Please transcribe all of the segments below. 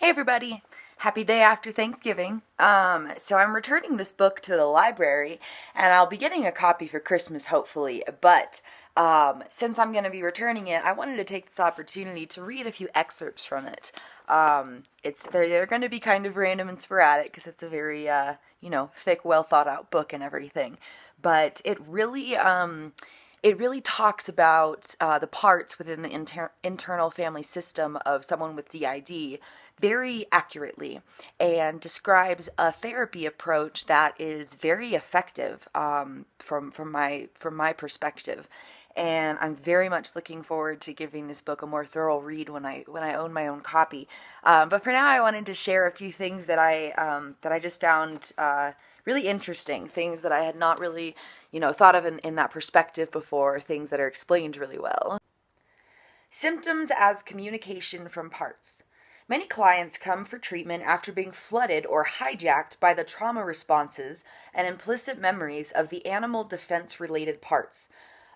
Hey everybody! Happy day after Thanksgiving. So I'm returning this book to the library, and I'll be getting a copy for Christmas, hopefully. But since I'm going to be returning it, I wanted to take this opportunity to read a few excerpts from it. They're going to be kind of random and sporadic because it's a very thick, well thought out book and everything. But it really talks about the parts within the internal family system of someone with DID very accurately, and describes a therapy approach that is very effective from my perspective. And I'm very much looking forward to giving this book a more thorough read when I own my own copy. But for now, I wanted to share a few things that I just found really interesting, things that I had not really thought of in that perspective before, things that are explained really well. Symptoms as communication from parts. Many clients come for treatment after being flooded or hijacked by the trauma responses and implicit memories of the animal defense-related parts.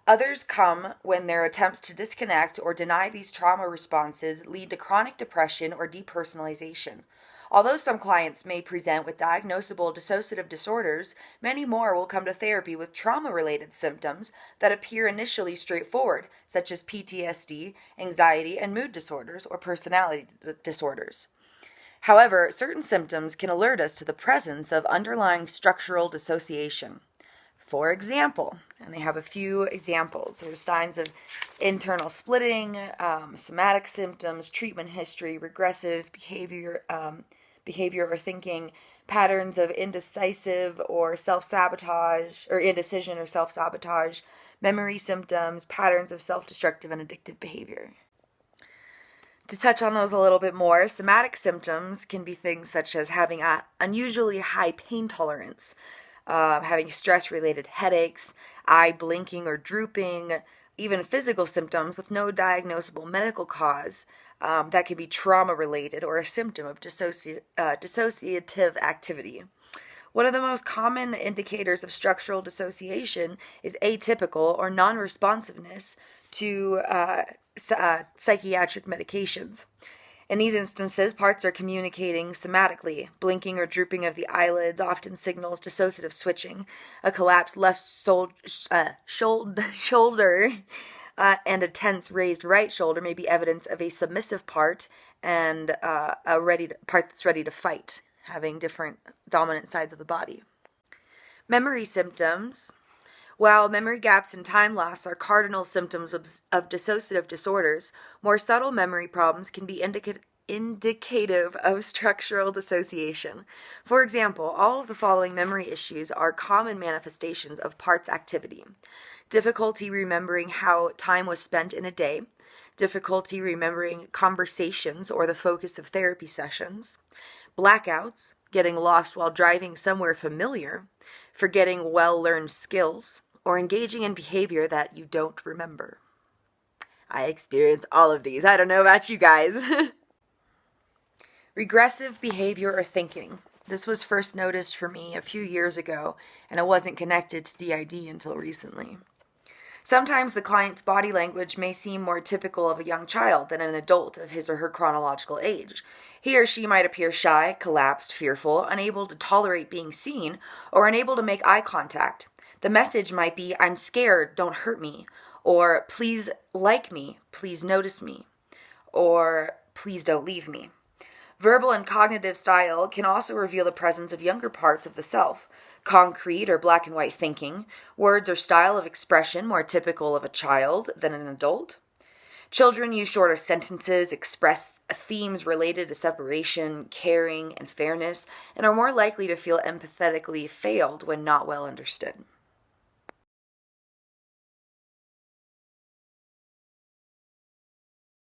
Others come when their attempts to disconnect or deny these trauma responses lead to chronic depression or depersonalization. Although some clients may present with diagnosable dissociative disorders, many more will come to therapy with trauma-related symptoms that appear initially straightforward, such as PTSD, anxiety, and mood disorders or personality disorders. However, certain symptoms can alert us to the presence of underlying structural dissociation. For example, and they have a few examples, there's signs of internal splitting, somatic symptoms, treatment history, regressive behavior or thinking, patterns of indecisive or self-sabotage, or indecision or self-sabotage, memory symptoms, patterns of self-destructive and addictive behavior. To touch on those a little bit more, somatic symptoms can be things such as having an unusually high pain tolerance, having stress-related headaches, eye blinking or drooping, even physical symptoms with no diagnosable medical cause that can be trauma-related or a symptom of dissociative activity. One of the most common indicators of structural dissociation is atypical or non-responsiveness to psychiatric medications. In these instances, parts are communicating somatically. Blinking or drooping of the eyelids often signals dissociative switching. A collapsed left shoulder and a tense raised right shoulder may be evidence of a submissive part and a part that's ready to fight, having different dominant sides of the body. Memory symptoms. While memory gaps and time loss are cardinal symptoms of dissociative disorders, more subtle memory problems can be indicative of structural dissociation. For example, all of the following memory issues are common manifestations of parts activity: difficulty remembering how time was spent in a day, difficulty remembering conversations or the focus of therapy sessions, blackouts, getting lost while driving somewhere familiar, forgetting well-learned skills, or engaging in behavior that you don't remember. I experience all of these. I don't know about you guys. Regressive behavior or thinking. This was first noticed for me a few years ago, and it wasn't connected to DID until recently. Sometimes the client's body language may seem more typical of a young child than an adult of his or her chronological age. He or she might appear shy, collapsed, fearful, unable to tolerate being seen, or unable to make eye contact. The message might be, "I'm scared, don't hurt me," or "Please like me, please notice me," or "Please don't leave me." Verbal and cognitive style can also reveal the presence of younger parts of the self. Concrete or black and white thinking, words or style of expression more typical of a child than an adult. Children use shorter sentences, express themes related to separation, caring, and fairness, and are more likely to feel empathetically failed when not well understood.